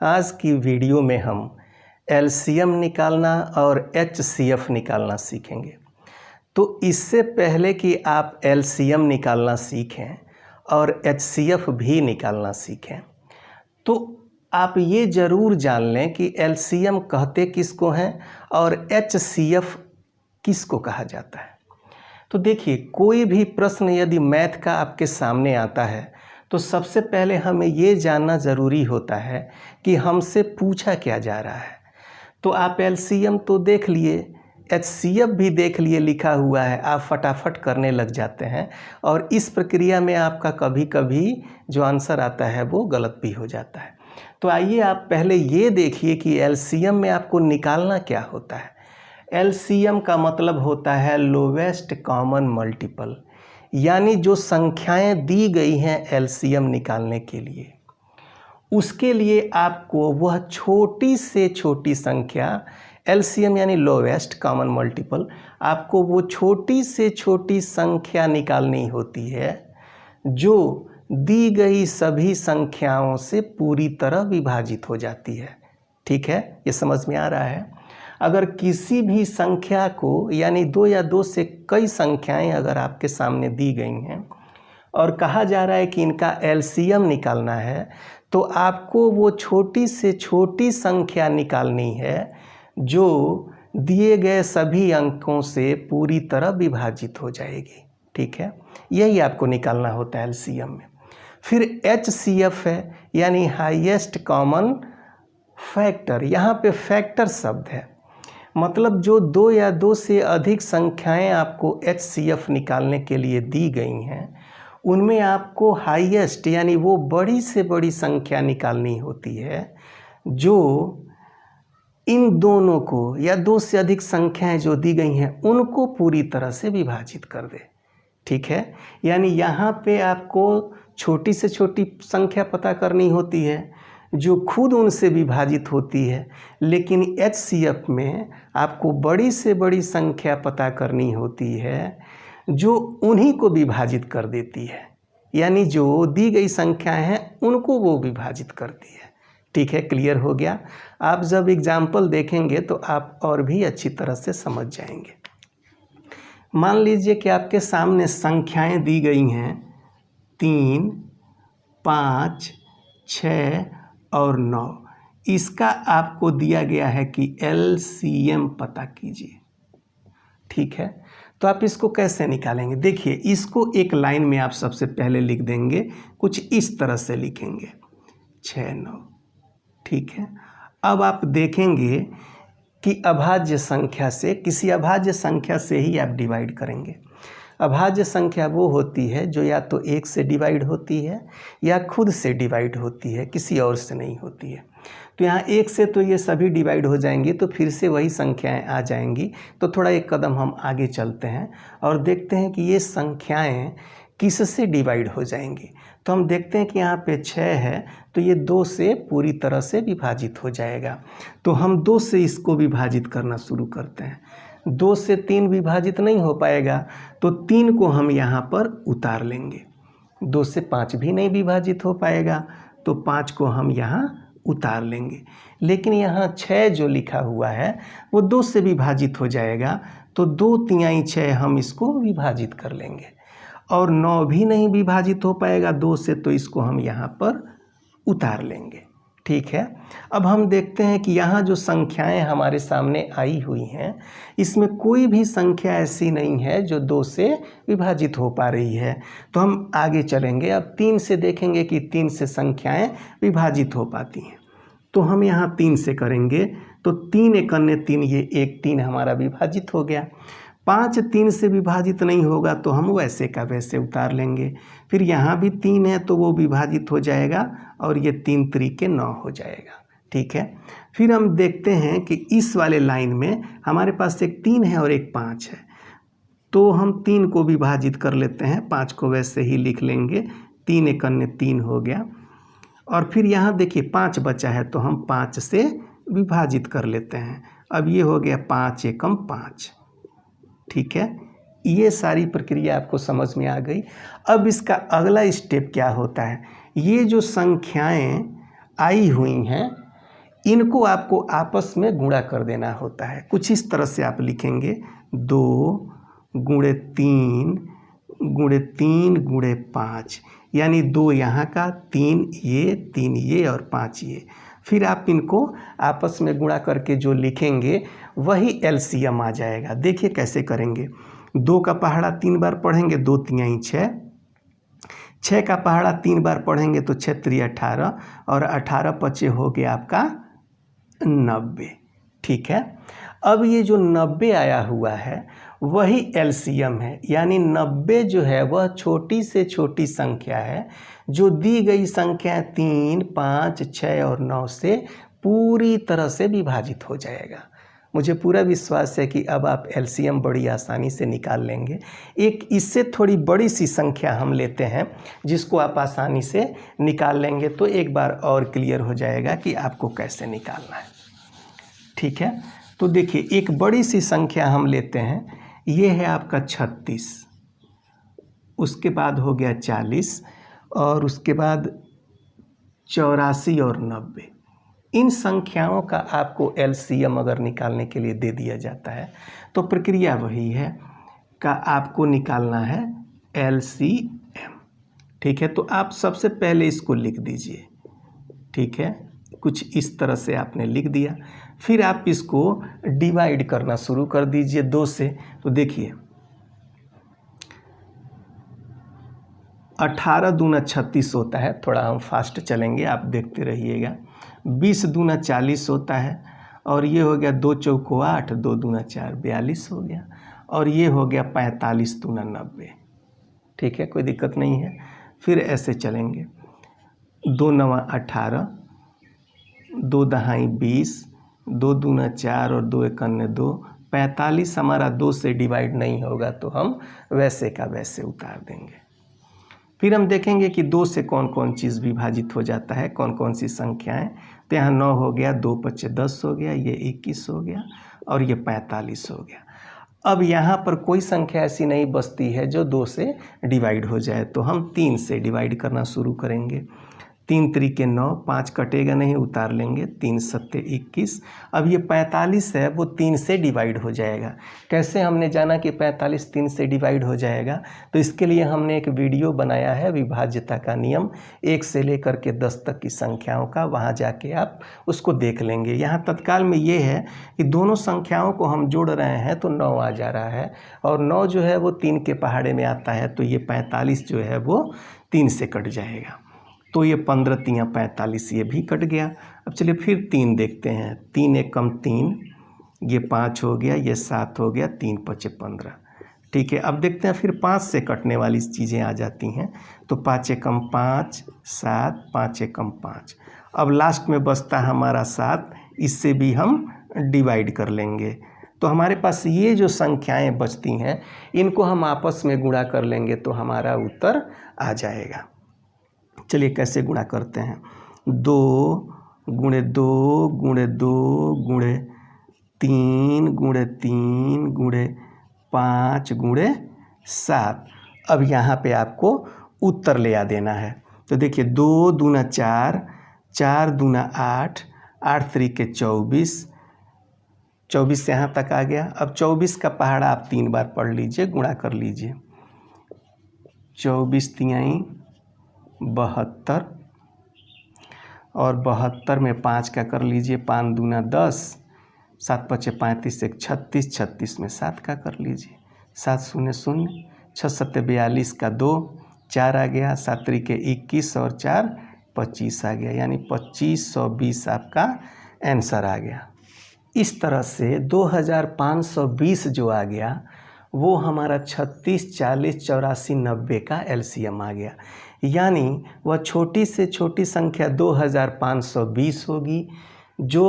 आज की वीडियो में हम एलसीएम निकालना और एचसीएफ निकालना सीखेंगे। तो इससे पहले कि आप एलसीएम निकालना सीखें और एचसीएफ भी निकालना सीखें, तो आप ये ज़रूर जान लें कि एलसीएम कहते किसको हैं और एचसीएफ किसको कहा जाता है। तो देखिए, कोई भी प्रश्न यदि मैथ का आपके सामने आता है तो सबसे पहले हमें ये जानना ज़रूरी होता है कि हमसे पूछा क्या जा रहा है। तो आप एलसीएम तो देख लिए, एचसीएफ भी देख लिए लिखा हुआ है, आप फटाफट करने लग जाते हैं और इस प्रक्रिया में आपका कभी कभी जो आंसर आता है वो गलत भी हो जाता है। तो आइए आप पहले ये देखिए कि एलसीएम में आपको निकालना क्या होता है। एलसीएम का मतलब होता है लोवेस्ट कॉमन मल्टीपल, यानी जो संख्याएं दी गई हैं एलसीएम निकालने के लिए, उसके लिए आपको वह छोटी से छोटी संख्या, एलसीएम यानी लोवेस्ट कॉमन मल्टीपल, आपको वो छोटी से छोटी संख्या निकालनी होती है जो दी गई सभी संख्याओं से पूरी तरह विभाजित हो जाती है। ठीक है, ये समझ में आ रहा है। अगर किसी भी संख्या को, यानी दो या दो से कई संख्याएं अगर आपके सामने दी गई हैं और कहा जा रहा है कि इनका एलसीएम निकालना है, तो आपको वो छोटी से छोटी संख्या निकालनी है जो दिए गए सभी अंकों से पूरी तरह विभाजित हो जाएगी। ठीक है, यही आपको निकालना होता है एलसीएम में। फिर एचसीएफ है, यानी हाईएस्ट कॉमन फैक्टर। यहाँ पे फैक्टर शब्द है, मतलब जो दो या दो से अधिक संख्याएं आपको एचसीएफ निकालने के लिए दी गई हैं, उनमें आपको हाईएस्ट यानी वो बड़ी से बड़ी संख्या निकालनी होती है जो इन दोनों को, या दो से अधिक संख्याएं जो दी गई हैं उनको पूरी तरह से विभाजित कर दे। ठीक है, यानी यहाँ पे आपको छोटी से छोटी संख्या पता करनी होती है जो खुद उनसे विभाजित होती है, लेकिन एचसीएफ में आपको बड़ी से बड़ी संख्या पता करनी होती है जो उन्हीं को विभाजित कर देती है, यानी जो दी गई संख्याएं हैं उनको वो विभाजित करती है। ठीक है, क्लियर हो गया। आप जब एग्जाम्पल देखेंगे तो आप और भी अच्छी तरह से समझ जाएंगे। मान लीजिए कि आपके सामने संख्याएं दी गई हैं 3, 5, 6 और 9। इसका आपको दिया गया है कि एलसीएम पता कीजिए। ठीक है, तो आप इसको कैसे निकालेंगे? देखिए, इसको एक लाइन में आप सबसे पहले लिख देंगे, कुछ इस तरह से लिखेंगे 6, 9। ठीक है, अब आप देखेंगे कि अभाज्य संख्या से, किसी अभाज्य संख्या से ही आप डिवाइड करेंगे। अभाज्य संख्या वो होती है जो या तो 1 से डिवाइड होती है या खुद से डिवाइड होती है, किसी और से नहीं होती है। तो यहाँ 1 से तो ये सभी डिवाइड हो जाएंगी, तो फिर से वही संख्याएं आ जाएंगी। तो थोड़ा एक कदम हम आगे चलते हैं और देखते हैं कि ये संख्याएं किससे डिवाइड हो जाएंगी। तो हम देखते हैं कि यहाँ पे 6 है, तो ये 2 से पूरी तरह से विभाजित हो जाएगा। तो हम 2 से इसको विभाजित करना शुरू करते हैं। 2 से 3 विभाजित नहीं हो पाएगा, तो 3 को हम यहाँ पर उतार लेंगे। 2 से 5 भी नहीं विभाजित हो पाएगा, तो 5 को हम यहाँ उतार लेंगे। लेकिन यहाँ 6 जो लिखा हुआ है वो 2 से विभाजित हो जाएगा, तो 2 तिहाई 6 हम इसको विभाजित कर लेंगे। और 9 भी नहीं विभाजित हो पाएगा 2 से, तो इसको हम यहाँ पर उतार लेंगे। ठीक है, अब हम देखते हैं कि यहाँ जो संख्याएं हमारे सामने आई हुई हैं, इसमें कोई भी संख्या ऐसी नहीं है जो 2 से विभाजित हो पा रही है। तो हम आगे चलेंगे, अब 3 से देखेंगे कि 3 से संख्याएं विभाजित हो पाती हैं। तो हम यहाँ 3 से करेंगे, तो 3 एकन्ने 3, ये 1 3 हमारा विभाजित हो गया। 5 3 से विभाजित नहीं होगा, तो हम वैसे का वैसे उतार लेंगे। फिर यहाँ भी 3 है तो वो विभाजित हो जाएगा और ये 3 3 9 हो जाएगा। ठीक है, फिर हम देखते हैं कि इस वाले लाइन में हमारे पास एक 3 है और एक 5 है, तो हम 3 को विभाजित कर लेते हैं, 5 को वैसे ही लिख लेंगे। 3 एकन्ने 3 हो गया। और फिर यहाँ देखिए 5 बचा है, तो हम 5 से विभाजित कर लेते हैं। अब ये हो गया 5 एकम 5। ठीक है, ये सारी प्रक्रिया आपको समझ में आ गई। अब इसका अगला स्टेप क्या होता है? ये जो संख्याएं आई हुई हैं इनको आपको आपस में गुणा कर देना होता है। कुछ इस तरह से आप लिखेंगे 2 गुणे 3 गुणे 3 गुणे 5, यानी 2 यहाँ का, 3 ये और 5 ये। फिर आप इनको आपस में गुणा करके जो लिखेंगे वही एलसीएम आ जाएगा। देखिए कैसे करेंगे। 2 का पहाड़ा 3 बार पढ़ेंगे, 2 तिहाई 6। 6 का पहाड़ा 3 बार पढ़ेंगे तो 6 3 18 और 18 पचे हो गया आपका 90। ठीक है। अब ये जो 90 आया हुआ है वही एलसीएम है, यानी 90 जो है वह छोटी से छोटी संख्या है जो दी गई संख्या 3, 5, 6 और 9 से पूरी तरह से विभाजित हो जाएगा। मुझे पूरा विश्वास है कि अब आप एलसीएम बड़ी आसानी से निकाल लेंगे। एक इससे थोड़ी बड़ी सी संख्या हम लेते हैं जिसको आप आसानी से निकाल लेंगे तो एक बार और क्लियर हो जाएगा कि आपको कैसे निकालना है। ठीक है, तो देखिए एक बड़ी सी संख्या हम लेते हैं, ये है आपका 36, उसके बाद हो गया 40 और उसके बाद 84 और 90। इन संख्याओं का आपको एलसीएम अगर निकालने के लिए दे दिया जाता है तो प्रक्रिया वही है का आपको निकालना है एलसीएम। ठीक है, तो आप सबसे पहले इसको लिख दीजिए। ठीक है, कुछ इस तरह से आपने लिख दिया, फिर आप इसको डिवाइड करना शुरू कर दीजिए 2 से। तो देखिए 18 दूना 36 होता है, थोड़ा हम फास्ट चलेंगे, आप देखते रहिएगा। 20 दूना 40 होता है और ये हो गया 2 चौको 8, 2 दूना 4 42 हो गया और ये हो गया 45 दूना 90। ठीक है, कोई दिक्कत नहीं है। फिर ऐसे चलेंगे 2 नवा 18, 2 दहाई 20, 2 दूना 4 और 2 एकान्ने 2, 45 हमारा 2 से डिवाइड नहीं होगा तो हम वैसे का वैसे उतार देंगे। फिर हम देखेंगे कि 2 से कौन कौन चीज़ विभाजित हो जाता है, कौन कौन सी संख्याएं। तो यहाँ 9 हो गया, 2 पच्चे 10 हो गया, ये 21 हो गया और ये 45 हो गया। अब यहाँ पर कोई संख्या ऐसी नहीं बचती है जो 2 से डिवाइड हो जाए, तो हम 3 से डिवाइड करना शुरू करेंगे। 3 त्रिके 9, 5 कटेगा नहीं, उतार लेंगे, 3 सत्ते 21। अब ये 45 है वो 3 से डिवाइड हो जाएगा। कैसे हमने जाना कि 45 3 से डिवाइड हो जाएगा? तो इसके लिए हमने एक वीडियो बनाया है विभाज्यता का नियम 1 से लेकर के 10 तक की संख्याओं का, वहाँ जाके आप उसको देख लेंगे। यहाँ तत्काल में ये है कि दोनों संख्याओं को हम जोड़ रहे हैं तो 9 आ जा रहा है और 9 जो है वो 3 के पहाड़े में आता है, तो ये 45 जो है वो 3 से कट जाएगा। तो ये 15 तियाँ 45, ये भी कट गया। अब चलिए फिर 3 देखते हैं। 3 एक कम 3, ये 5 हो गया, ये 7 हो गया, 3 पचे 15। ठीक है, अब देखते हैं फिर 5 से कटने वाली चीज़ें आ जाती हैं। तो 5 एकम 5, 7, 5 एकम 5। अब लास्ट में बचता हमारा 7, इससे भी हम डिवाइड कर लेंगे। तो हमारे पास ये जो संख्याएं बचती हैं इनको हम आपस में गुणा कर लेंगे तो हमारा उत्तर आ जाएगा। चलिए कैसे गुणा करते हैं। 2 गुणे 2 गुणे 2 गुणे 3 गुणे 3 गुणे 5 गुणे 7। अब यहाँ पे आपको उत्तर ले आ देना है। तो देखिए 2 दूना 4, 4 दूना 8, 8 त्रिके 24, 24 से यहाँ तक आ गया। अब 24 का पहाड़ा आप 3 बार पढ़ लीजिए, गुणा कर लीजिए। 24 तिहाई 72 और 72 में 5 का कर लीजिए, 5 दूना 10, 7 पचे 35, 1 36, 36 में 7 का कर लीजिए, 7 शून्य 0, 6 सत्ते 42 का 2, 4 आ गया, 7 त्रिके 21 और 4 25 आ गया, यानी 2520 आपका आंसर आ गया। इस तरह से 2520 जो आ गया वो हमारा 36, 40, 84, 90 का एलसीएम आ गया। यानी वह छोटी से छोटी संख्या 2520 होगी जो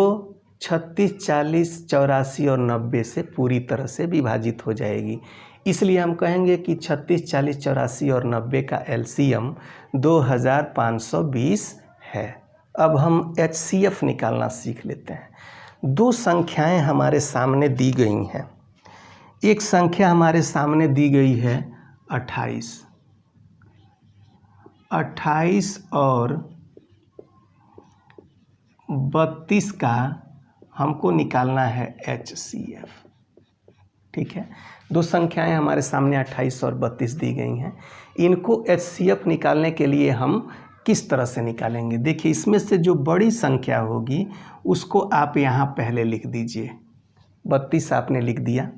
36, 40, 84 और 90 से पूरी तरह से विभाजित हो जाएगी। इसलिए हम कहेंगे कि 36, 40, 84 और 90 का एलसीएम 2520 है। अब हम एचसीएफ निकालना सीख लेते हैं। 2 संख्याएं हमारे सामने दी गई हैं। एक संख्या हमारे सामने दी गई है 28, 28 और 32 का हमको निकालना है HCF। ठीक है, दो संख्याएं हमारे सामने 28 और 32 दी गई हैं। इनको HCF निकालने के लिए हम किस तरह से निकालेंगे? देखिए, इसमें से जो बड़ी संख्या होगी उसको आप यहाँ पहले लिख दीजिए। 32 आपने लिख दिया,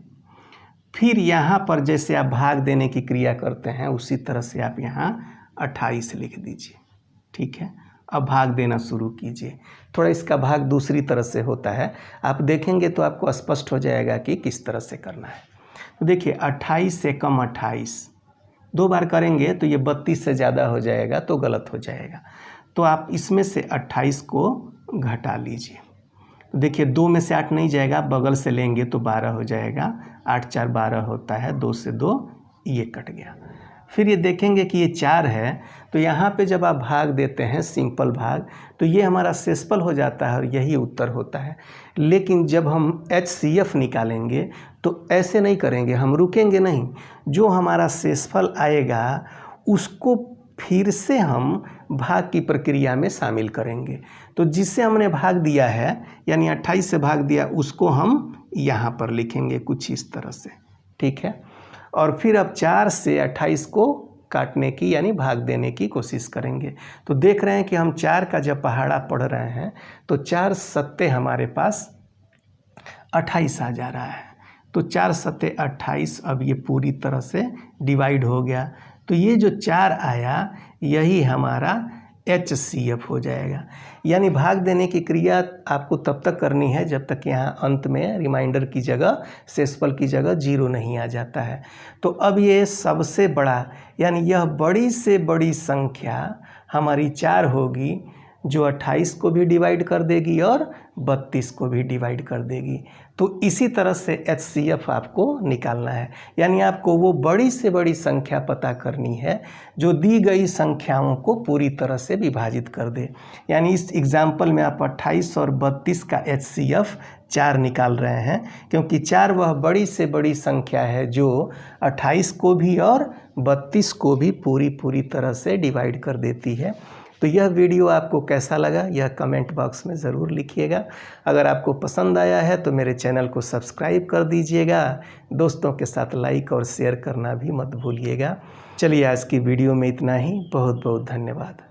फिर यहाँ पर जैसे आप भाग देने की क्रिया करते हैं उसी तरह से आप यहाँ 28 लिख दीजिए। ठीक है, अब भाग देना शुरू कीजिए। थोड़ा इसका भाग दूसरी तरह से होता है, आप देखेंगे तो आपको स्पष्ट हो जाएगा कि किस तरह से करना है। तो देखिए, 28 से कम 28 दो बार करेंगे तो ये 32 से ज़्यादा हो जाएगा, तो गलत हो जाएगा। तो आप इसमें से 28 को घटा लीजिए। तो देखिए, 2 में से 8 नहीं जाएगा, बगल से लेंगे तो 12 हो जाएगा। 8 4 12 होता है, 2 से 2 ये कट गया। फिर ये देखेंगे कि ये 4 है, तो यहाँ पे जब आप भाग देते हैं सिंपल भाग, तो ये हमारा शेषफल हो जाता है और यही उत्तर होता है। लेकिन जब हम HCF निकालेंगे तो ऐसे नहीं करेंगे, हम रुकेंगे नहीं। जो हमारा शेषफल आएगा उसको फिर से हम भाग की प्रक्रिया में शामिल करेंगे। तो जिससे हमने भाग दिया है, यानी 28 से भाग दिया, उसको हम यहाँ पर लिखेंगे कुछ इस तरह से। ठीक है, और फिर अब 4 से 28 को काटने की यानी भाग देने की कोशिश करेंगे। तो देख रहे हैं कि हम 4 का जब पहाड़ा पढ़ रहे हैं तो 4 सत्ते हमारे पास 28 आ जा रहा है। तो 4 सत्ते 28, अब ये पूरी तरह से डिवाइड हो गया। तो ये जो 4 आया यही हमारा HCF हो जाएगा। यानी भाग देने की क्रिया आपको तब तक करनी है जब तक यहाँ अंत में रिमाइंडर की जगह, शेषफल की जगह 0 नहीं आ जाता है। तो अब ये सबसे बड़ा, यानी यह बड़ी से बड़ी संख्या हमारी 4 होगी, जो 28 को भी डिवाइड कर देगी और 32 को भी डिवाइड कर देगी। तो इसी तरह से HCF आपको निकालना है, यानी आपको वो बड़ी से बड़ी संख्या पता करनी है जो दी गई संख्याओं को पूरी तरह से विभाजित कर दे। यानी इस एग्जाम्पल में आप 28 और 32 का HCF 4 निकाल रहे हैं, क्योंकि 4 वह बड़ी से बड़ी संख्या है जो 28 को भी और 32 को भी पूरी तरह से डिवाइड कर देती है। तो यह वीडियो आपको कैसा लगा यह कमेंट बॉक्स में ज़रूर लिखिएगा। अगर आपको पसंद आया है तो मेरे चैनल को सब्सक्राइब कर दीजिएगा। दोस्तों के साथ लाइक और शेयर करना भी मत भूलिएगा। चलिए, आज की वीडियो में इतना ही। बहुत बहुत धन्यवाद।